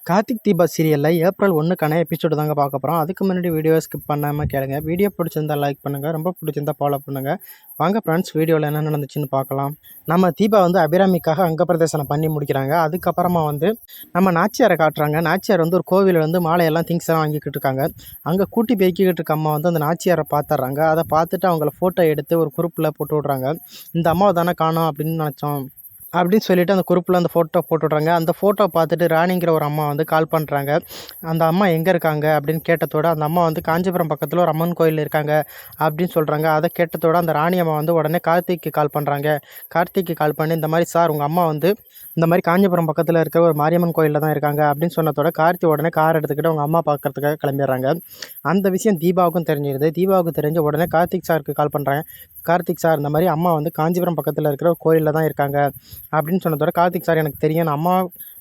கார்த்திக் தீபா சீரியலில் April 1க்கான episode தாங்க பார்க்க போகிறோம். அதுக்கு முன்னாடி வீடியோ ஸ்கிப் பண்ணாமல் கேளுங்க. வீடியோ பிடிச்சிருந்தா லைக் பண்ணுங்கள், ரொம்ப பிடிச்சிருந்தா ஃபாலோ பண்ணுங்கள். வாங்க ஃப்ரெண்ட்ஸ், வீடியோவில் என்ன நடந்துச்சுன்னு பார்க்கலாம். நம்ம தீபா அபிராமிக்காக அங்க பிரதேசனம் பண்ணி முடிக்கிறாங்க. அதுக்கப்புறமா நம்ம நாச்சியாரை காட்டுறாங்க. நாச்சியார் ஒரு கோவிலில் மாலையெல்லாம் திங்ஸ் எல்லாம் வாங்கிக்கிட்டு இருக்காங்க. அங்கே கூட்டி பேக்கிக்கிட்டு இருக்க அம்மா அந்த நாச்சியாரை பார்த்துட்றாங்க. அதை பார்த்துட்டு அவங்கள ஃபோட்டோ எடுத்து ஒரு குரூப்பில் போட்டு விட்றாங்க. இந்த அம்மாவை தானே காணோம் அப்படின்னு நினச்சோம் அப்படின்னு சொல்லிட்டு அந்த குரூப்பில் அந்த ஃபோட்டோ போட்டுவிட்றாங்க. அந்த ஃபோட்டோ பார்த்துட்டு ராணிங்கிற ஒரு அம்மா கால் பண்ணுறாங்க. அந்த அம்மா எங்கே இருக்காங்க அப்படின்னு கேட்டதோட அந்த அம்மா காஞ்சிபுரம் பக்கத்தில் ஒரு அம்மன் கோயில் இருக்காங்க அப்படின்னு சொல்கிறாங்க. அதை கேட்டதோட அந்த ராணி அம்மா உடனே கார்த்திக்கு கால் பண்ணுறாங்க. கார்த்திக்கு கால் பண்ணி இந்த மாதிரி சார் உங்கள் அம்மா இந்த மாதிரி காஞ்சிபுரம் பக்கத்தில் இருக்கிற ஒரு மாரியம்மன் கோயிலில் தான் இருக்காங்க அப்படின்னு சொன்னதோட கார்த்தி உடனே கார் எடுத்துக்கிட்டு அவங்க அம்மா பார்க்கறதுக்காக கிளம்பிடுறாங்க. அந்த விஷயம் தீபாவுக்கும் தெரிஞ்சிடுது. தீபாவுக்கு தெரிஞ்ச உடனே கார்த்திக் சாருக்கு கால் பண்ணுறேன். கார்த்திக் சார் இந்த மாதிரி அம்மா காஞ்சிபுரம் பக்கத்தில் இருக்கிற ஒரு கோயிலில் தான் இருக்காங்க அப்படின்னு சொன்னதோட கார்த்திக் சார் எனக்கு தெரியும்,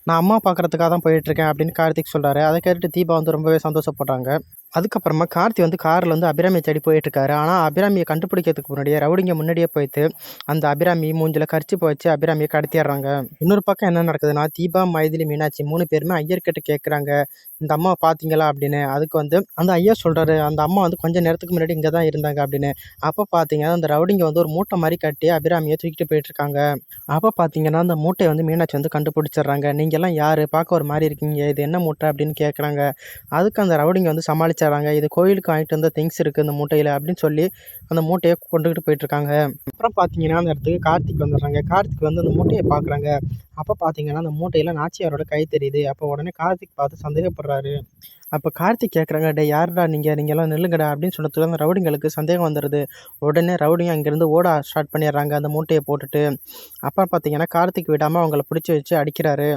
நான் அம்மா பார்க்குறதுக்காக தான் போயிட்டுருக்கேன் அப்படின்னு கார்த்திக் சொல்கிறாரு. அதை கேட்டுட்டு தீபா ரொம்பவே சந்தோஷப்படுறாங்க. அதுக்கப்புறமா கார்த்தி காரில் அபிராமியை தேடி போயிட்டுருக்காரு. ஆனால் அபிராமியை கண்டுபிடிக்கிறதுக்கு முன்னாடியே ரவுடிங்க முன்னாடியே போயிட்டு அந்த அபிராமி மூஞ்சில் கர்ச்சிப்பை வச்சு அபிராமியை கடத்திடுறாங்க. இன்னொரு பக்கம் என்ன நடக்குதுன்னா, தீபா, மைதிலி, மீனாட்சி 3 பேருமே ஐயர்கிட்ட கேட்குறாங்க, இந்த அம்மாவை பார்த்தீங்களா அப்படின்னு. அதுக்கு அந்த ஐயா சொல்கிறாரு, அந்த அம்மா கொஞ்சம் நேரத்துக்கு முன்னாடி இங்கே தான் இருந்தாங்க அப்படின்னு. அப்போ பார்த்தீங்கன்னா அந்த ரவுடிங்க ஒரு மூட்டை மாதிரி கட்டி அபிராமியை தூக்கிட்டு போயிட்டுருக்காங்க. அப்போ பார்த்தீங்கன்னா அந்த மூட்டையை மீனாட்சி கண்டுபிடிச்சிடுறாங்க. நீங்கள்லாம் யார், பார்க்க ஒரு மாதிரி இருக்கீங்க, இது என்ன மூட்டை அப்படின்னு கேட்குறாங்க. அதுக்கு அந்த ரவுடிங்க சமாளிச்சாங்க. இது கோயிலுக்கு வாங்கிட்டு வந்த திங்ஸ் இருக்குது இந்த மூட்டையில் அப்படின்னு சொல்லி அந்த மூட்டையை கொண்டுகிட்டு போயிட்டுருக்காங்க. அப்புறம் பார்த்தீங்கன்னா அந்த இடத்துக்கு கார்த்திக் வந்துடுறாங்க. கார்த்திக் அந்த மூட்டையை பார்க்குறாங்க. அப்போ பார்த்தீங்கன்னா அந்த மூட்டையில் நாச்சியாரோட கை தெரியுது. அப்போ உடனே கார்த்திக் பார்த்து சந்தேகப்படுறாரு. அப்போ கார்த்திக் கேட்குறாங்க, டே யாருடா நீங்கள்லாம் நில்லுங்கடா அப்படின்னு சொன்னதுக்கு அந்த ரவுடிங்களுக்கு சந்தேகம் வந்துடுது. உடனே ரவுடிங்க அங்கேருந்து ஓட ஸ்டார்ட் பண்ணிடுறாங்க அந்த மூட்டையை போட்டுட்டு. அப்புறம் பார்த்தீங்கன்னா கார்த்திக் விடாமல் அவங்கள பிடிச்சி வச்சு அடிக்கிறாரு.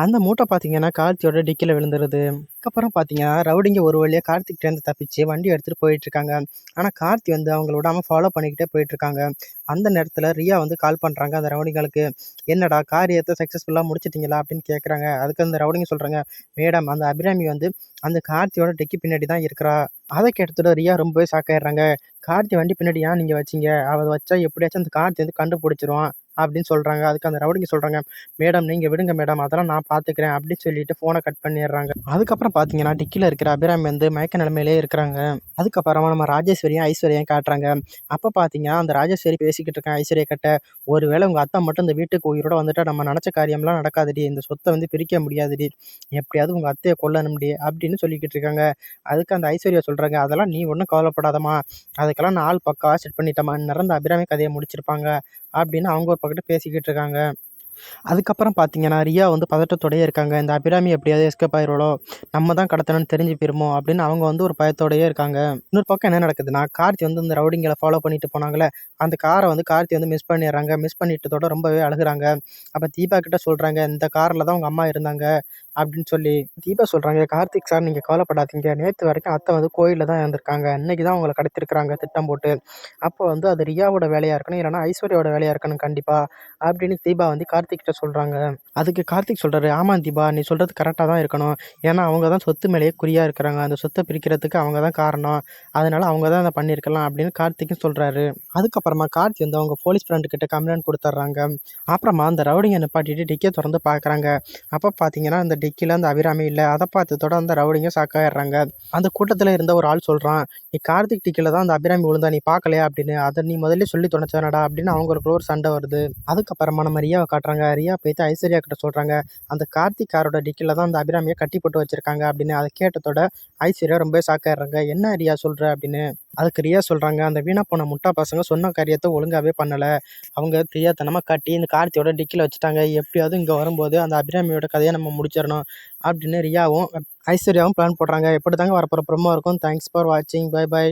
அந்த மூட்டை பார்த்தீங்கன்னா கார்த்தியோட டிக்கியில் விழுந்துருது. அதுக்கப்புறம் பார்த்தீங்கன்னா ரவுடிங்க ஒரு வழியாக கார்த்திக்டேருந்து தப்பிச்சு வண்டி எடுத்துகிட்டு போயிட்டுருக்காங்க. ஆனால் கார்த்தி அவங்கள விடாமல் ஃபாலோ பண்ணிக்கிட்டே போயிட்டுருக்காங்க. அந்த நேரத்தில் ரியா கால் பண்ணுறாங்க அந்த ரவுடிங்களுக்கு. என்னடா காரியத்தை சக்ஸஸ்ஃபுல்லாக முடிச்சிட்டிங்களா அப்படின்னு கேட்குறாங்க. அதுக்கு அந்த ரவுடிங்க சொல்கிறாங்க, மேடம் அந்த அபிராமி அந்த கார்த்தியோட டிக்கி பின்னாடி தான் இருக்கிறா. அதை கேட்டதோட ரியா ரொம்பவே ஷாக்காயிடுறாங்க. கார்த்தி வண்டி பின்னாடி ஏன் நீங்கள் வச்சிங்க, அவள் வச்சா எப்படியாச்சும் அந்த கார்த்தி கண்டுபிடிச்சிருவான் அப்படின்னு சொல்கிறாங்க. அதுக்கு அந்த ரவுடிங்க சொல்கிறாங்க, மேடம் நீங்கள் விடுங்க மேடம், அதெல்லாம் நான் பார்த்துக்கிறேன் அப்படின்னு சொல்லிட்டு ஃபோனை கட் பண்ணிடுறாங்க. அதுக்கப்புறம் பார்த்தீங்கன்னா டிக்கியில் இருக்கிற அபிராமி மயக்க நிலைமையிலே இருக்கிறாங்க. அதுக்கப்புறமா நம்ம ராஜேஸ்வரியும் ஐஸ்வர்யம் காட்டுறாங்க. அப்போ பார்த்தீங்கன்னா அந்த ராஜேஸ்வரி பேசிக்கிட்டு இருக்கேன் ஐஸ்வர்யா கிட்ட, ஒருவேளை உங்கள் அத்தை மட்டும் இந்த வீட்டுக்கு உயிரோட வந்துட்டா நம்ம நினச்ச காரியம்லாம் நடக்காதுடி, இந்த சொத்தை பிரிக்க முடியாதுடி, எப்படியாவது உங்கள் அத்தையை கொல்லணும்டி அப்படின்னு சொல்லிக்கிட்டு இருக்காங்க. அதுக்கு அந்த ஐஸ்வர்யா சொல்கிறாங்க, அதெல்லாம் நீ ஒன்றும் கவலைப்படாதம்மா, அதுக்கெல்லாம் நான் ஆள் பக்காவாக செட் பண்ணிட்டோமா, நிறந்த அபிராமி கதையை முடிச்சிருப்பாங்க அப்படின்னு அவங்க ஒரு பக்கத்து பேசிக்கிட்டு இருக்காங்க. அதுக்கப்புறம் பார்த்தீங்கன்னா ரியா பதட்டத்தோடயே இருக்காங்க. இந்த அபிராமி எப்படியாவது எஸ்கேப் ஆயிரோளோ, நம்ம தான் கடத்தணும்னு தெரிஞ்சு போயிருமோ அப்படின்னு அவங்க ஒரு பயத்தோடயே இருக்காங்க. இன்னொரு பக்கம் என்ன நடக்குதுன்னா, கார்த்தி இந்த ரவுடிங்களை ஃபாலோ பண்ணிட்டு போனாங்களே, அந்த காரை கார்த்தி மிஸ் பண்ணிடுறாங்க. மிஸ் பண்ணிட்டதோட ரொம்பவே அழுகுறாங்க. அப்போ தீபா கிட்ட சொல்கிறாங்க, இந்த காரில் தான் உங்கள் அம்மா இருந்தாங்க அப்படின்னு சொல்லி. தீபா சொல்கிறாங்க, கார்த்திக் சார் நீங்கள் கவலைப்படாதீங்க, நேற்று வரைக்கும் அத்தை கோயிலில் தான் இருந்திருக்காங்க, இன்றைக்கி தான் அவங்களை கடத்திருக்கிறாங்க திட்டம் போட்டு. அப்போ அது ரியாவோட வேலையாக இருக்கணும், இல்லைனா ஐஸ்வர்யாவோட வேலையாக இருக்கணும் கண்டிப்பாக அப்படின்னு தீபா கார்த்திக் கிட்ட சொல்கிறாங்க. அதுக்கு கார்த்திக் சொல்கிறாரு, ஆமாம் தீபா நீ சொல்கிறது கரெக்டாக தான் இருக்கணும், ஏன்னா அவங்க தான் சொத்து மேலேயே குறியாக இருக்கிறாங்க, அந்த சொத்தை பிரிக்கிறதுக்கு அவங்க தான் காரணம், அதனால் அவங்க தான் அதை பண்ணியிருக்கலாம் அப்படின்னு கார்த்திக்கும் சொல்கிறாரு. அதுக்கப்புறமா கார்த்தி அவங்க போலீஸ் ஃப்ரெண்டுக்கிட்ட கம்ப்ளைண்ட் கொடுத்துட்றாங்க. அப்புறமா அந்த ரவுடிங்க நிப்பாட்டிட்டு டிக்கியை திறந்து பார்க்குறாங்க. அப்போ பார்த்தீங்கன்னா அந்த டிக்கியில் அந்த அபிராமி இல்லை. அதை பார்த்ததோட அந்த ரவுடிங்க ஷாக்காயிடுறாங்க. அந்த கூட்டத்தில் இருந்த ஒரு ஆள் சொல்கிறான், நீ கார்த்திக் டிக்கியில் தான் அந்த அபிராமி விழுந்தா நீ பார்க்கலையா அப்படின்னு, அதை நீ முதல்ல சொல்லி தொலைச்சவனடா அப்படின்னு அவங்களுக்குள்ள ஒரு சண்டை வருது. அதுக்கப்புறமா நம்ம ரியாவை காட்டுறாங்க. ரியா போய்த்து ஐஸ்வர்யா கிட்ட சொல்கிறாங்க, அந்த கார்த்திக் காரோட டிக்கியில் தான் அந்த அபிராமியை கட்டி போட்டு வச்சுருக்காங்க அப்படின்னு. அதை கேட்டதோட ஐஸ்வர்யா ரொம்ப ஷாக்காயிடுறாங்க. என்ன ரியா சொல்கிற அப்படின்னு. அதுக்கு ரியா சொல்கிறாங்க, அந்த வீணா போன முட்டா பசங்க சொன்ன காரியத்தை ஒழுங்காகவே பண்ணலை, அவங்க தெரியாதனமாக கட்டி இந்த கார்த்தியோட டிக்கியில் வச்சுட்டாங்க, எப்படியாவது இங்கே வரும்போது அந்த அபிராமியோட கதையை நம்ம முடிச்சிடணும் அப்படின்னு ரியாவும் ஐஸ்வர்யாவும் பிளான் போடுறாங்க. எப்படி தாங்க வரப்போகிற ப்ரோமோ இருக்கும். தேங்க்ஸ் ஃபார் வாட்சிங், பை பை.